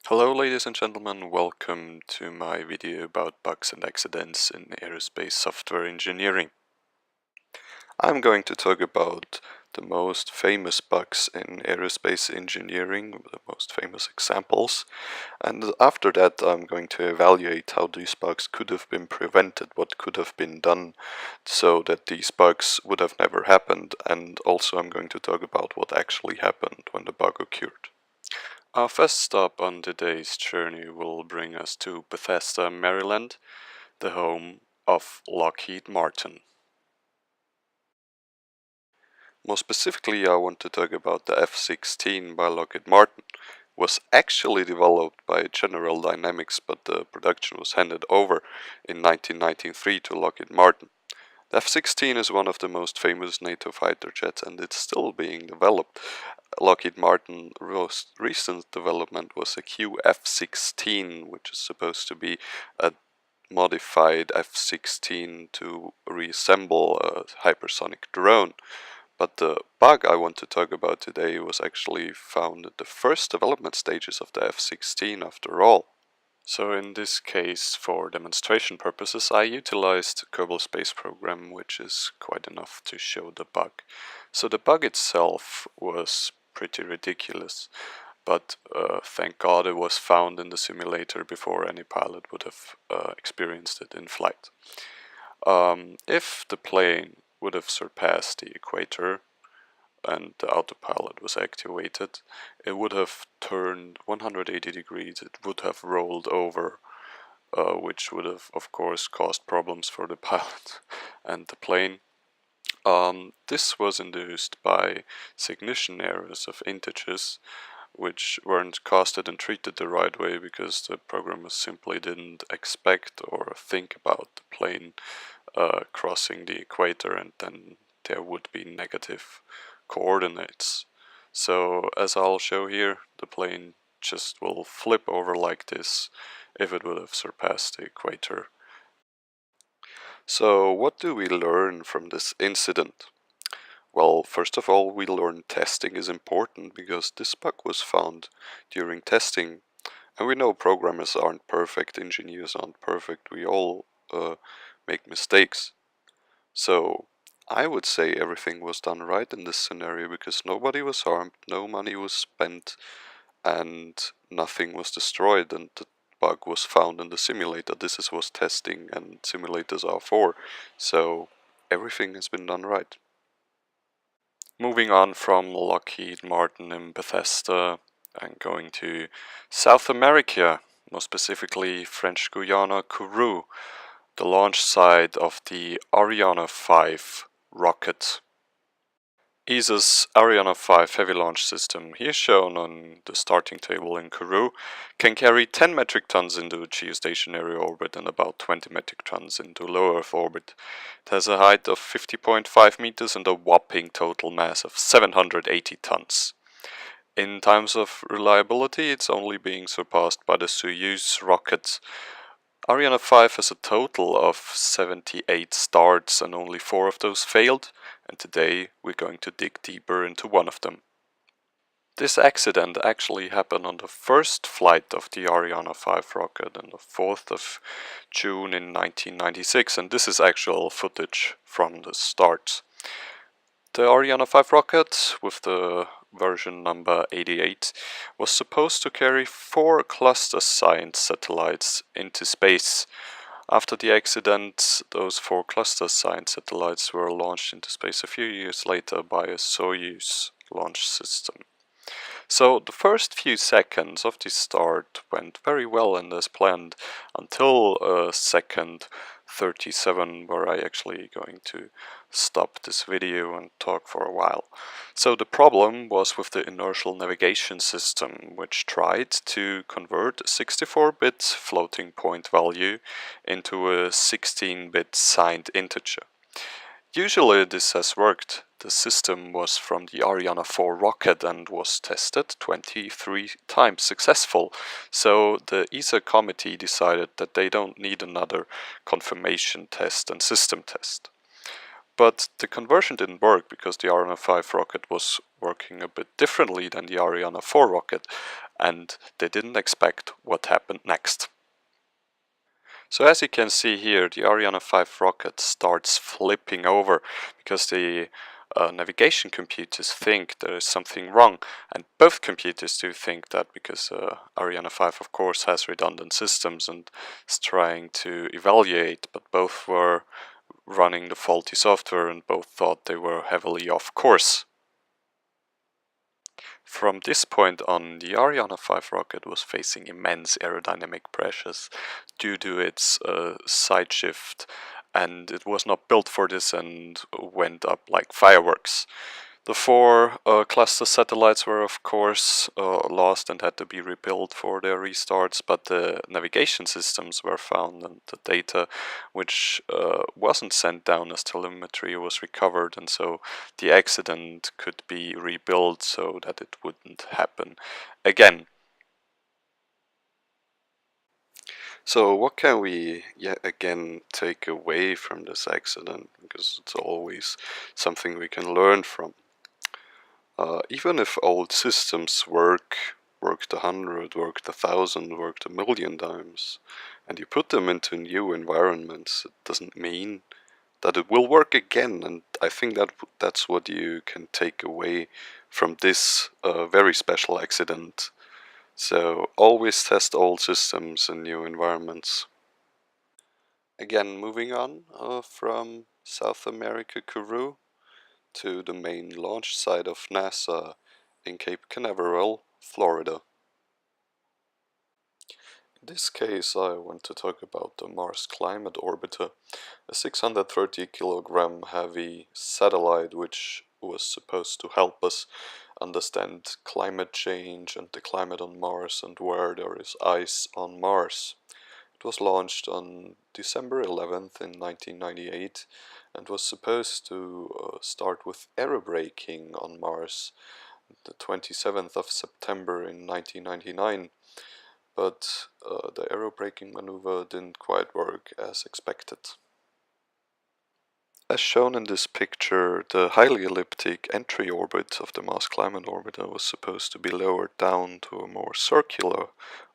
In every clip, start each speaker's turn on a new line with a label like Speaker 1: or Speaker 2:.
Speaker 1: Hello ladies and gentlemen, welcome to my video about bugs and accidents in aerospace software engineering. I'm going to talk about the most famous bugs in aerospace engineering, the most famous examples, and after that I'm going to evaluate how these bugs could have been prevented, what could have been done so that these bugs would have never happened, and also I'm going to talk about what actually happened when the bug occurred. Our first stop on today's journey will bring us to Bethesda, Maryland, the home of Lockheed Martin. More specifically, I want to talk about the F-16 by Lockheed Martin. It was actually developed by General Dynamics, but the production was handed over in 1993 to Lockheed Martin. The F-16 is one of the most famous NATO fighter jets and it's still being developed. Lockheed Martin's most recent development was a QF-16, which is supposed to be a modified F-16 to reassemble a hypersonic drone. But the bug I want to talk about today was actually found at the first development stages of the F-16 after all. So in this case, for demonstration purposes, I utilized Kerbal Space Program, which is quite enough to show the bug. So the bug itself was pretty ridiculous, but thank God it was found in the simulator before any pilot would have experienced it in flight. If the plane would have surpassed the equator, and the autopilot was activated, it would have turned 180 degrees, it would have rolled over, which would have of course caused problems for the pilot and the plane. This was induced by ignition errors of integers which weren't casted and treated the right way because the programmers simply didn't expect or think about the plane crossing the equator, and then there would be negative coordinates. So as I'll show here, the plane just will flip over like this if it would have surpassed the equator. So what do we learn from this incident? Well, first of all, we learn testing is important because this bug was found during testing. And we know programmers aren't perfect, engineers aren't perfect, we all make mistakes. So I would say everything was done right in this scenario because nobody was harmed, no money was spent, and nothing was destroyed, and the bug was found in the simulator. This is what testing and simulators are for. So everything has been done right. Moving on from Lockheed Martin in Bethesda and going to South America, more specifically French Guiana, Kourou, the launch site of the Ariane 5 rocket. ESA's Ariane 5 heavy launch system, here shown on the starting table in Kourou, can carry 10 metric tons into geostationary orbit and about 20 metric tons into low Earth orbit. It has a height of 50.5 meters and a whopping total mass of 780 tons. In terms of reliability, it's only being surpassed by the Soyuz rocket. Ariane 5 has a total of 78 starts and only 4 of those failed, and today we're going to dig deeper into one of them. This accident actually happened on the first flight of the Ariane 5 rocket on the 4th of June in 1996, and this is actual footage from the start. The Ariane 5 rocket, with the version number 88, was supposed to carry 4 cluster science satellites into space. After the accident, those 4 cluster science satellites were launched into space a few years later by a Soyuz launch system. So the first few seconds of the start went very well and as planned until second 37, where I actually going to stop this video and talk for a while. So the problem was with the inertial navigation system, which tried to convert a 64-bit floating point value into a 16-bit signed integer. Usually this has worked. The system was from the Ariane 4 rocket and was tested 23 times successful, so the ESA committee decided that they don't need another confirmation test and system test. But the conversion didn't work because the Ariane 5 rocket was working a bit differently than the Ariane 4 rocket. and they didn't expect what happened next. So as you can see here, the Ariane 5 rocket starts flipping over because the navigation computers think there is something wrong, and both computers do think that because Ariane 5 of course has redundant systems and is trying to evaluate, but both were running the faulty software and both thought they were heavily off course. From this point on, the Ariane 5 rocket was facing immense aerodynamic pressures due to its side shift, and it was not built for this and went up like fireworks. The four cluster satellites were of course lost and had to be rebuilt for their restarts, but the navigation systems were found and the data which wasn't sent down as telemetry was recovered, and so the accident could be rebuilt so that it wouldn't happen again. So what can we yet again take away from this accident? Because it's always something we can learn from. Even if old systems worked 100, worked 1,000, worked 1,000,000 times, and you put them into new environments, it doesn't mean that it will work again. And I think that's what you can take away from this very special accident. So always test old systems in new environments. Again, moving on from South America, Kourou, to the main launch site of NASA in Cape Canaveral, Florida. In this case, I want to talk about the Mars Climate Orbiter, a 630 kilogram heavy satellite which was supposed to help us understand climate change and the climate on Mars and where there is ice on Mars. It was launched on December 11th in 1998 and was supposed to start with aerobraking on Mars the 27th of September in 1999, but the aerobraking maneuver didn't quite work as expected. As shown in this picture, the highly elliptic entry orbit of the Mars Climate Orbiter was supposed to be lowered down to a more circular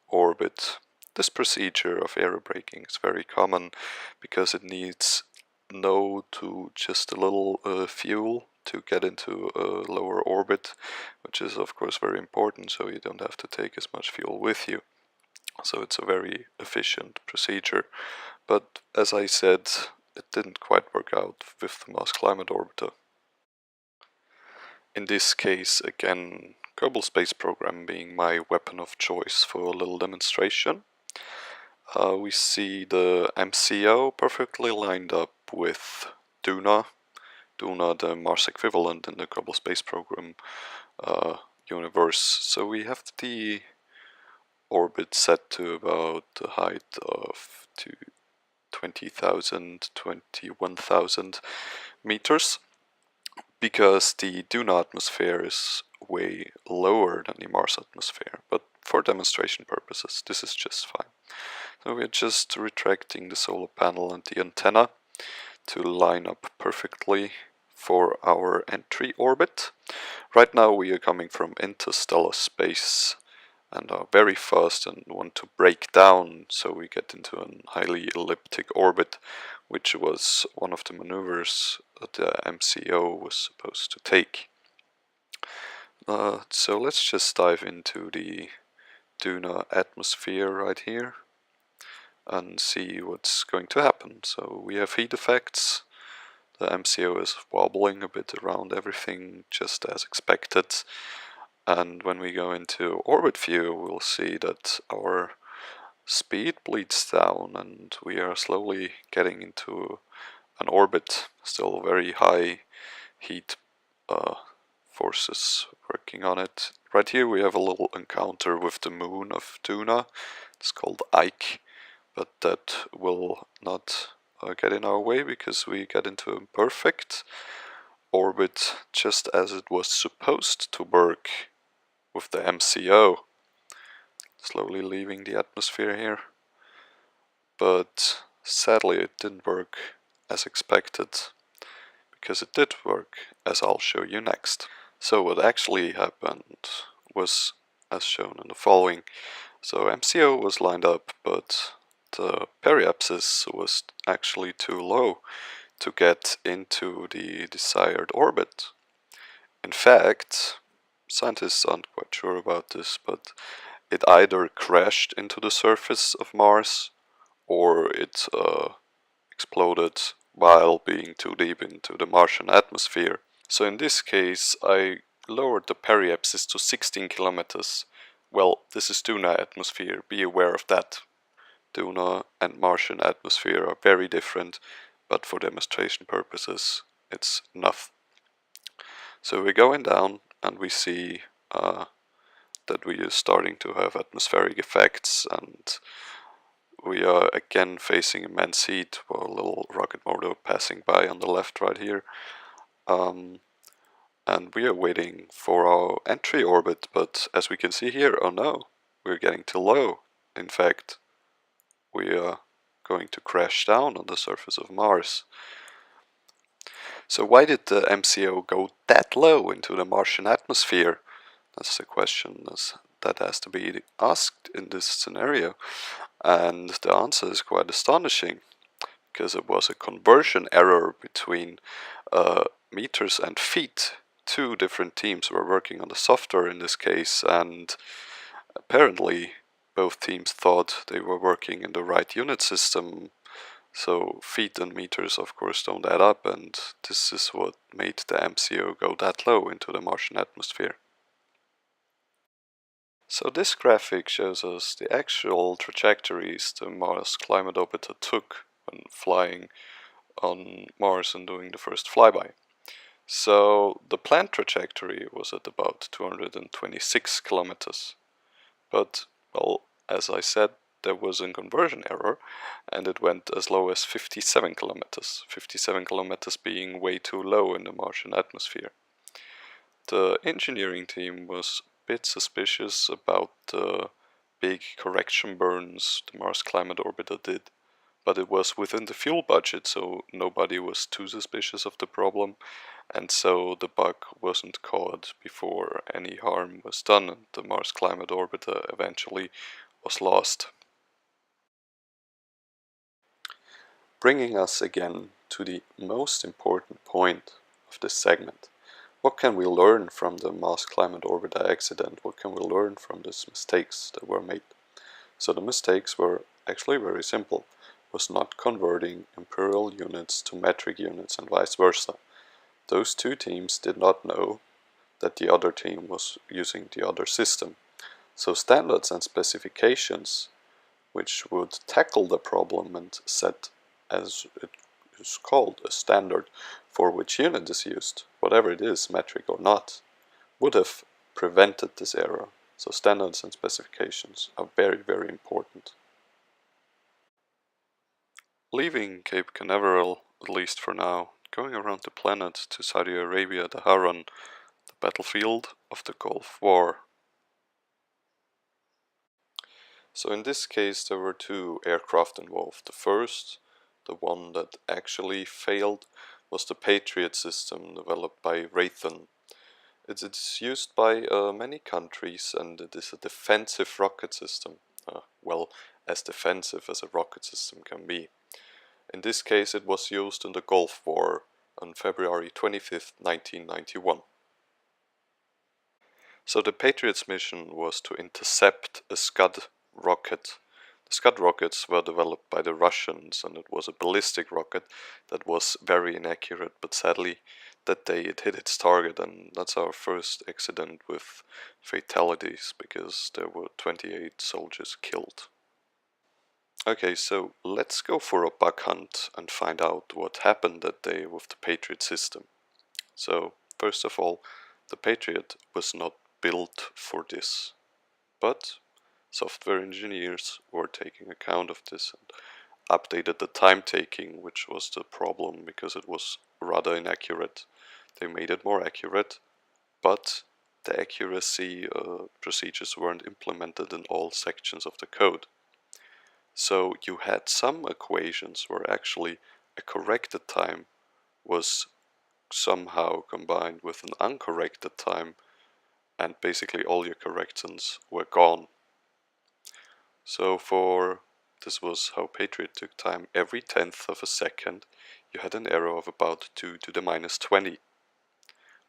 Speaker 1: orbit. This procedure of aerobraking is very common because it needs no to just a little fuel to get into a lower orbit, which is of course very important, so you don't have to take as much fuel with you. So it's a very efficient procedure. But as I said, it didn't quite work out with the Mars Climate Orbiter. In this case, again, Kerbal Space Program being my weapon of choice for a little demonstration. We see the MCO perfectly lined up with Duna, the Mars equivalent in the Kerbal Space Program universe. So we have the orbit set to about the height of 20,000, 21,000 meters, because the Duna atmosphere is way lower than the Mars atmosphere, but for demonstration purposes this is just fine. So we're just retracting the solar panel and the antenna to line up perfectly for our entry orbit. Right now we are coming from interstellar space and are very fast and want to break down, so we get into a highly elliptic orbit, which was one of the maneuvers that the MCO was supposed to take. So let's just dive into the Duna atmosphere right here and see what's going to happen. So we have heat effects. The MCO is wobbling a bit around everything, just as expected. And when we go into orbit view, we'll see that our speed bleeds down and we are slowly getting into an orbit. Still very high heat forces working on it. Right here we have a little encounter with the moon of Duna. It's called Ike, but that will not get in our way because we get into a perfect orbit just as it was supposed to work with the MCO. Slowly leaving the atmosphere here, but sadly it didn't work as expected, because it did work, as I'll show you next. So what actually happened was as shown in the following. So MCO was lined up, but the periapsis was actually too low to get into the desired orbit. In fact, scientists aren't quite sure about this, but it either crashed into the surface of Mars or it exploded while being too deep into the Martian atmosphere. So in this case, I lowered the periapsis to 16 kilometers. Well, this is Duna atmosphere, be aware of that. Duna and Martian atmosphere are very different, but for demonstration purposes, it's enough. So we're going down and we see that we are starting to have atmospheric effects, and we are again facing immense heat while a little rocket motor passing by on the left right here. And we are waiting for our entry orbit, but as we can see here, oh no, we're getting too low. In fact, we are going to crash down on the surface of Mars. So why did the MCO go that low into the Martian atmosphere? That's the question that has to be asked in this scenario. And the answer is quite astonishing, because it was a conversion error between meters and feet. Two different teams were working on the software in this case, and apparently both teams thought they were working in the right unit system. So feet and meters of course don't add up, and this is what made the MCO go that low into the Martian atmosphere. So this graphic shows us the actual trajectories the Mars Climate Orbiter took when flying on Mars and doing the first flyby. So the planned trajectory was at about 226 kilometers. But, well, as I said, there was a conversion error and it went as low as 57 kilometers. 57 kilometers being way too low in the Martian atmosphere. The engineering team was a bit suspicious about the big correction burns the Mars Climate Orbiter did, but it was within the fuel budget, so nobody was too suspicious of the problem, and so the bug wasn't caught before any harm was done, and the Mars Climate Orbiter eventually was lost. Bringing us again to the most important point of this segment. What can we learn from the Mars Climate Orbiter accident? What can we learn from these mistakes that were made? So the mistakes were actually very simple. It was not converting imperial units to metric units and vice versa. Those two teams did not know that the other team was using the other system. So standards and specifications, which would tackle the problem and set, as it is called, a standard for which unit is used, whatever it is, metric or not, would have prevented this error. So standards and specifications are very, very important. Leaving Cape Canaveral, at least for now, going around the planet to Saudi Arabia, the Haran, the battlefield of the Gulf War. So in this case there were two aircraft involved. The first, the one that actually failed, was the Patriot system developed by Raytheon. It is used by many countries, and it is a defensive rocket system. Well, as defensive as a rocket system can be. In this case it was used in the Gulf War on February 25th, 1991. So the Patriot's mission was to intercept a Scud rocket. The Scud rockets were developed by the Russians, and it was a ballistic rocket that was very inaccurate, but sadly that day it hit its target, and that's our first accident with fatalities, because there were 28 soldiers killed. Okay, so let's go for a bug hunt and find out what happened that day with the Patriot system. So, first of all, the Patriot was not built for this, but software engineers were taking account of this and updated the time taking, which was the problem because it was rather inaccurate. They made it more accurate, but the accuracy procedures weren't implemented in all sections of the code. So you had some equations where actually a corrected time was somehow combined with an uncorrected time, and basically all your corrections were gone. So this was how Patriot took time. Every 10th of a second you had an error of about 2 to the minus 20,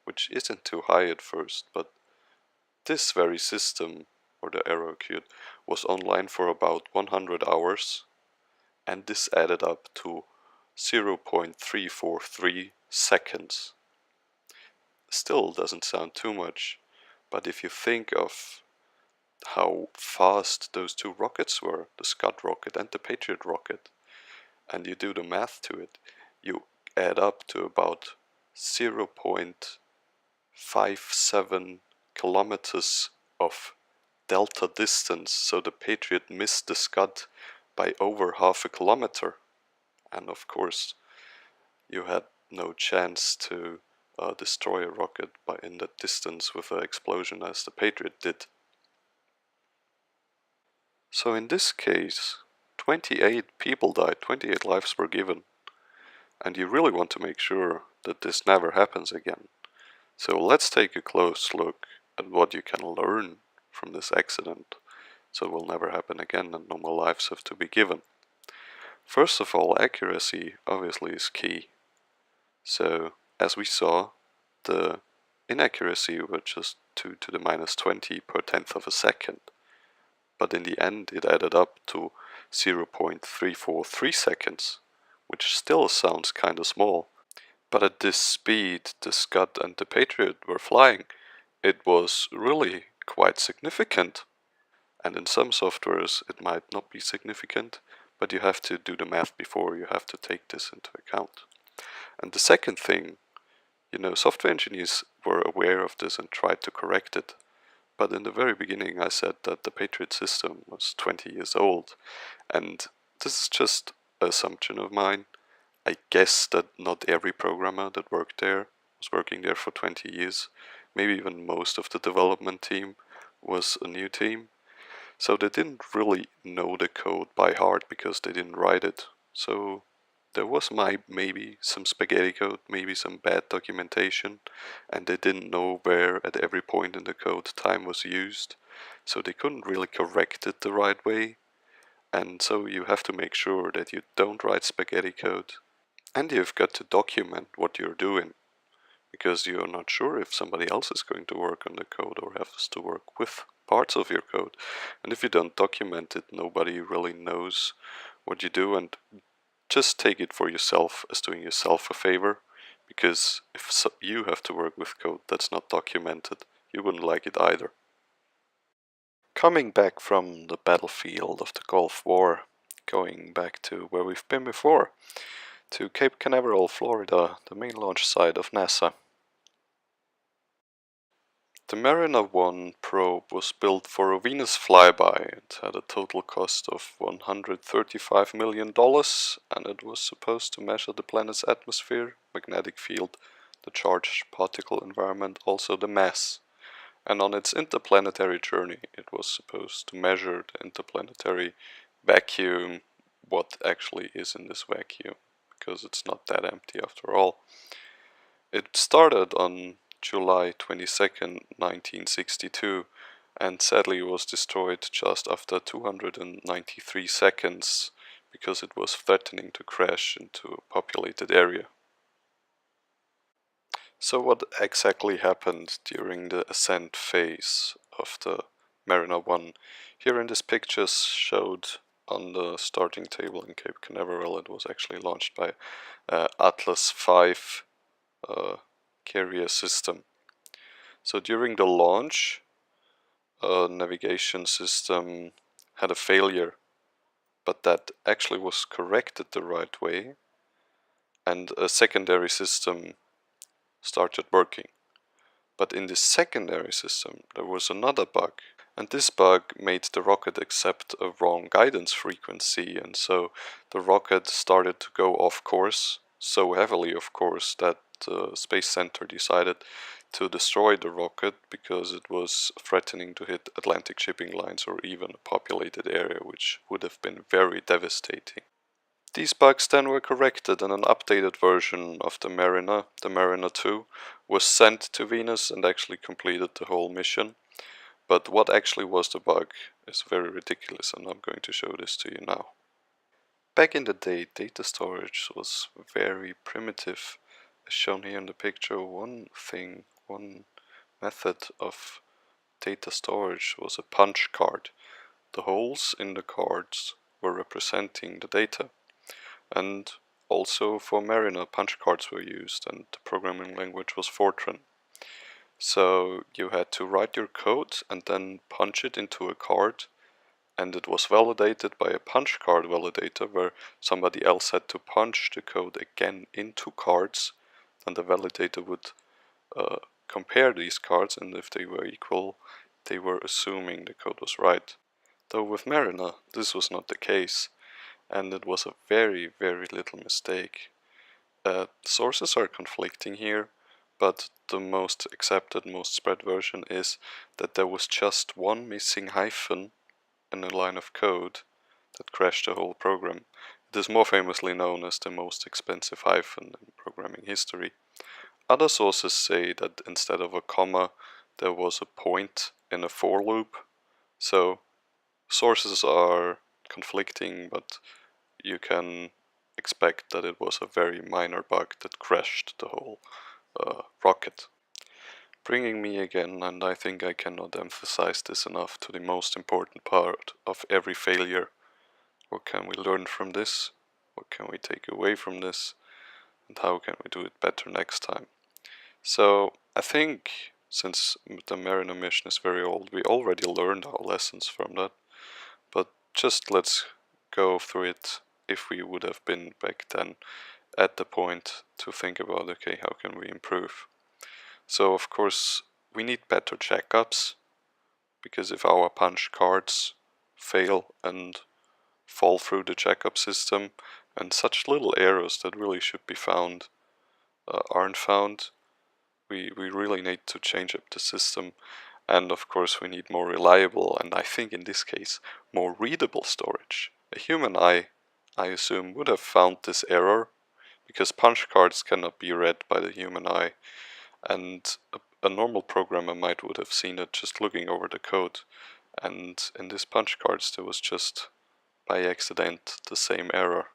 Speaker 1: which isn't too high at first, but this very system, or the error queue, was online for about 100 hours, and this added up to 0.343 seconds. Still doesn't sound too much, but if you think of how fast those two rockets were, the Scud rocket and the Patriot rocket, and you do the math to it, you add up to about 0.57 kilometers of delta distance, so the Patriot missed the Scud by over half a kilometer. And of course, you had no chance to destroy a rocket in that distance with an explosion as the Patriot did. So in this case, 28 people died, 28 lives were given, and you really want to make sure that this never happens again. So let's take a close look at what you can learn from this accident, so it will never happen again and no more lives have to be given. First of all, accuracy obviously is key. So as we saw, the inaccuracy was just 2 to the minus 20 per tenth of a second, but in the end it added up to 0.343 seconds, which still sounds kinda small. But at this speed the Scud and the Patriot were flying, it was really quite significant. And in some softwares it might not be significant, but you have to do the math before you have to take this into account. And the second thing, software engineers were aware of this and tried to correct it. But in the very beginning I said that the Patriot system was 20 years old, and this is just an assumption of mine. I guess that not every programmer that worked there was working there for 20 years. Maybe even most of the development team was a new team. So they didn't really know the code by heart because they didn't write it. So there was maybe some spaghetti code, maybe some bad documentation, and they didn't know where at every point in the code time was used. So they couldn't really correct it the right way. And so you have to make sure that you don't write spaghetti code. And you've got to document what you're doing, because you're not sure if somebody else is going to work on the code or has to work with parts of your code. And if you don't document it, nobody really knows what you do, and just take it for yourself as doing yourself a favor, because if you have to work with code that's not documented, you wouldn't like it either. Coming back from the battlefield of the Gulf War, going back to where we've been before, to Cape Canaveral, Florida, the main launch site of NASA. The Mariner 1 probe was built for a Venus flyby. It had a total cost of $135 million, and it was supposed to measure the planet's atmosphere, magnetic field, the charged particle environment, also the mass. And on its interplanetary journey it was supposed to measure the interplanetary vacuum, what actually is in this vacuum, because it's not that empty after all. It started on July 22nd, 1962, and sadly was destroyed just after 293 seconds because it was threatening to crash into a populated area. So what exactly happened during the ascent phase of the Mariner 1? Here in this picture showed on the starting table in Cape Canaveral. It was actually launched by Atlas V carrier system. So during the launch, a navigation system had a failure, but that actually was corrected the right way, and a secondary system started working. But in this secondary system there was another bug, and this bug made the rocket accept a wrong guidance frequency, and so the rocket started to go off course, so heavily of course that the Space Center decided to destroy the rocket because it was threatening to hit Atlantic shipping lines or even a populated area, which would have been very devastating. These bugs then were corrected and an updated version of the Mariner 2, was sent to Venus and actually completed the whole mission. But what actually was the bug is very ridiculous, and I'm going to show this to you now. Back in the day, data storage was very primitive. As shown here in the picture, one method of data storage was a punch card. The holes in the cards were representing the data. And also for Mariner, punch cards were used, and the programming language was Fortran. So you had to write your code and then punch it into a card, and it was validated by a punch card validator where somebody else had to punch the code again into cards, and the validator would compare these cards, and if they were equal, they were assuming the code was right. Though with Mariner, this was not the case, and it was a very, very little mistake. Sources are conflicting here, but the most accepted, most spread version is that there was just one missing hyphen in a line of code that crashed the whole program. It is more famously known as the most expensive hyphen in programming history. Other sources say that instead of a comma, there was a point in a for loop. So sources are conflicting, but you can expect that it was a very minor bug that crashed the whole rocket. Bringing me again, and I think I cannot emphasize this enough, to the most important part of every failure. What can we learn from this? What can we take away from this? And how can we do it better next time? So I think since the Mariner mission is very old, we already learned our lessons from that. But just let's go through it if we would have been back then at the point to think about, okay, how can we improve? So of course we need better checkups, because if our punch cards fail and fall through the checkup system and such little errors that really should be found aren't found, we really need to change up the system. And of course we need more reliable, and I think in this case more readable storage. A human eye, I assume, would have found this error, because punch cards cannot be read by the human eye, and a normal programmer would have seen it just looking over the code, and in these punch cards there was just by accident the same error.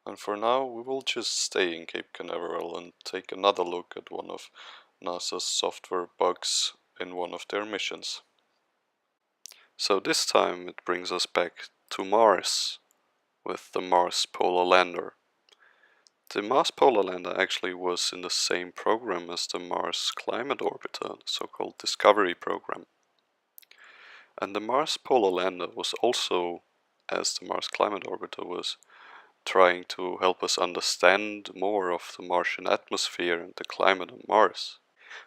Speaker 1: And for now we will just stay in Cape Canaveral and take another look at one of NASA's software bugs in one of their missions. So this time it brings us back to Mars with the Mars Polar Lander. The Mars Polar Lander actually was in the same program as the Mars Climate Orbiter, the so-called Discovery program. And the Mars Polar Lander was also, as the Mars Climate Orbiter was, trying to help us understand more of the Martian atmosphere and the climate on Mars.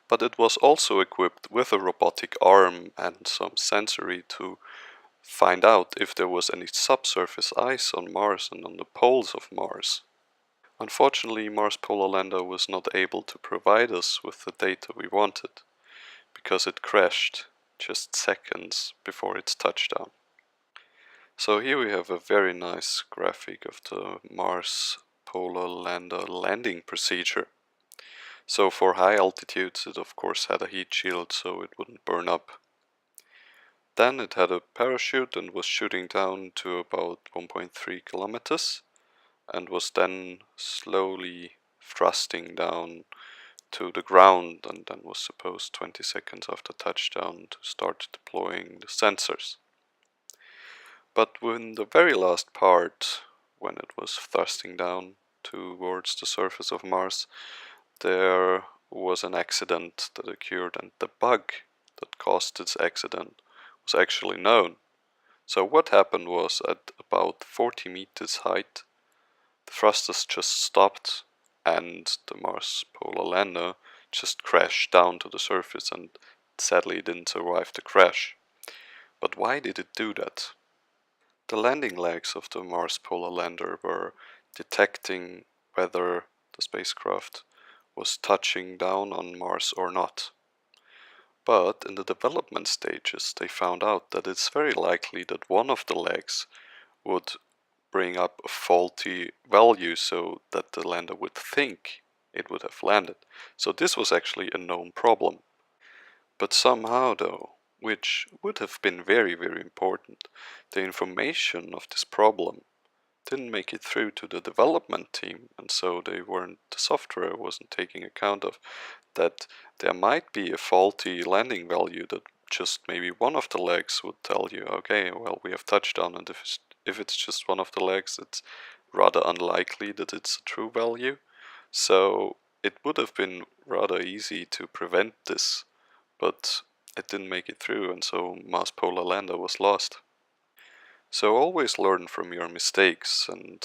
Speaker 1: But it was also equipped with a robotic arm and some sensory to find out if there was any subsurface ice on Mars and on the poles of Mars. Unfortunately, Mars Polar Lander was not able to provide us with the data we wanted, because it crashed just seconds before its touchdown. So here we have a very nice graphic of the Mars Polar Lander landing procedure. So for high altitudes it of course had a heat shield so it wouldn't burn up. Then it had a parachute and was shooting down to about 1.3 kilometers and was then slowly thrusting down to the ground, and then was supposed 20 seconds after touchdown to start deploying the sensors. But when the very last part, when it was thrusting down towards the surface of Mars, there was an accident that occurred, and the bug that caused this accident was actually known. So what happened was, at about 40 meters height, the thrusters just stopped and the Mars Polar Lander just crashed down to the surface, and sadly didn't survive the crash. But why did it do that? The landing legs of the Mars Polar Lander were detecting whether the spacecraft was touching down on Mars or not. But in the development stages they found out that it's very likely that one of the legs would bring up a faulty value so that the lander would think it would have landed. So this was actually a known problem. But somehow though, which would have been very, very important, the information of this problem didn't make it through to the development team, and so the software wasn't taking account of that there might be a faulty landing value that just maybe one of the legs would tell you, okay, well, we have touchdown, and if it's just one of the legs, it's rather unlikely that it's a true value. So it would have been rather easy to prevent this, but it didn't make it through, and so Mars Polar Lander was lost. So always learn from your mistakes, and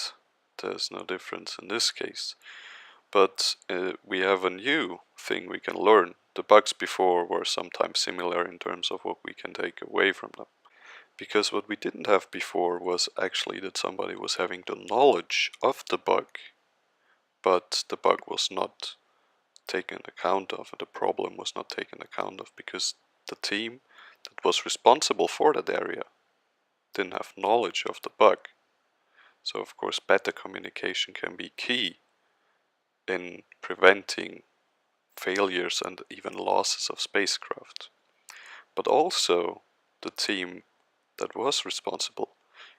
Speaker 1: there's no difference in this case. But we have a new thing we can learn. The bugs before were sometimes similar in terms of what we can take away from them. Because what we didn't have before was actually that somebody was having the knowledge of the bug, but the bug was not taken account of, and the problem was not taken account of because the team that was responsible for that area didn't have knowledge of the bug. So of course better communication can be key in preventing failures and even losses of spacecraft. But also the team that was responsible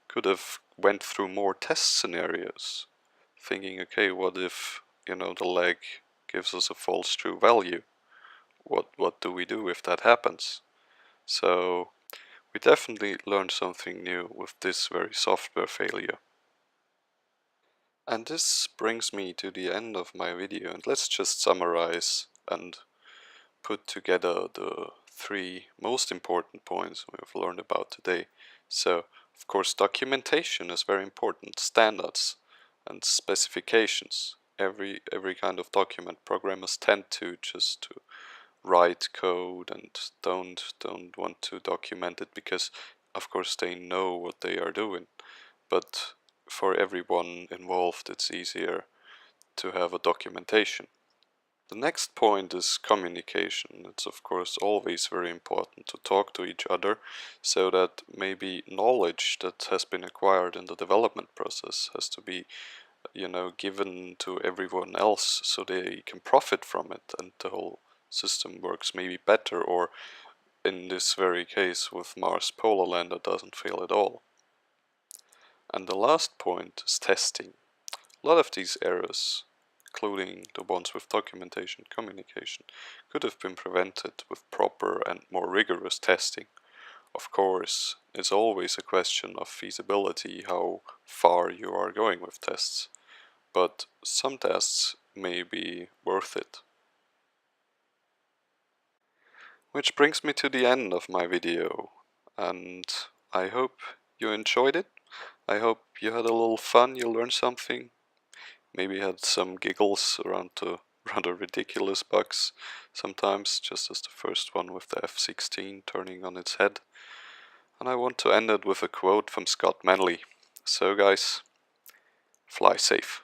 Speaker 1: could have went through more test scenarios, thinking, okay, what if, the leg gives us a false true value? What do we do if that happens? So we definitely learned something new with this very software failure. And this brings me to the end of my video, and let's just summarize and put together the 3 most important points we've learned about today. So, of course, documentation is very important, standards and specifications. Every kind of document, programmers tend to just to write code and don't want to document it because of course they know what they are doing, but for everyone involved it's easier to have a documentation. The next point is communication. It's of course always very important to talk to each other so that maybe knowledge that has been acquired in the development process has to be given to everyone else so they can profit from it and the whole system works maybe better, or in this very case with Mars Polar Lander doesn't fail at all. And the last point is testing. A lot of these errors, including the ones with documentation communication, could have been prevented with proper and more rigorous testing. Of course, it's always a question of feasibility, how far you are going with tests, but some tests may be worth it. Which brings me to the end of my video, and I hope you enjoyed it. I hope you had a little fun, you learned something, maybe had some giggles around the rather ridiculous bugs sometimes, just as the first one with the F-16 turning on its head. And I want to end it with a quote from Scott. So guys, fly safe.